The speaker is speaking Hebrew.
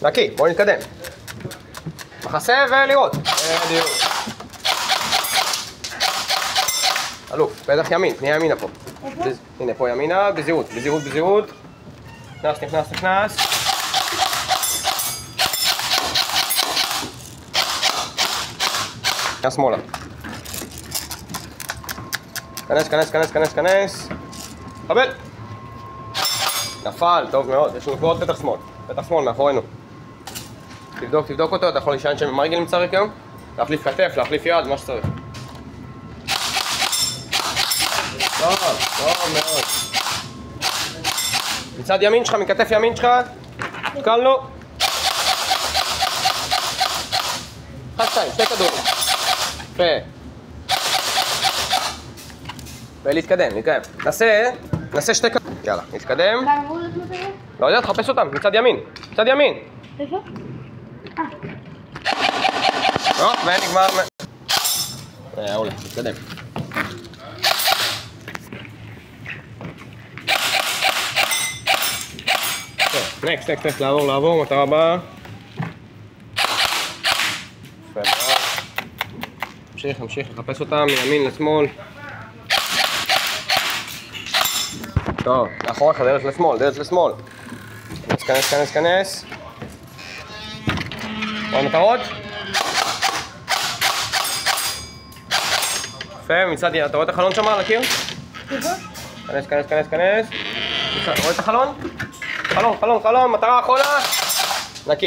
נקי, בואו נתקדם. מחסה ולראות. בדיוק. אלוף, פתח ימין, תניה ימינה פה. הנה, פה ימינה, בזהירות, בזהירות, בזהירות. נכנס, נכנס, נכנס. נכנס שמאלה. כנס, כנס, כנס, כנס, כנס. קבל. נפל, טוב מאוד. יש לנו פה עוד פתח שמאל. פתח שמאל, מאחורינו. תבדוק, תבדוק אותו. אתה יכול להישען שם עם הרגל נמצא ריק היום? להחליף כתף, להחליף יד, מה שצריך. טוב, טוב מאוד. מצד ימין שלך, מכתף ימין שלך. התקלנו. 1, 2, 2 כדורים. יפה. ולהתקדם, להתקדם. נעשה 2 כדורים. יאללה, נתקדם. לא יודע, תחפש אותם, מצד ימין. מצד ימין. איפה? לא, ונגמר. אולי, נתקדם. נקסט, נקסט, נקסט, לעבור, מטרה הבאה. יפה מאוד. נמשיך, לחפש אותם מימין לשמאל. טוב, לאחוריך, דרך לשמאל. כנס. עוד מטרות? יפה, מצד יד, אתה רואה את החלון שם על הקיר? כנס. רואה את החלון? חלון, מטרה אחרונה. נקי.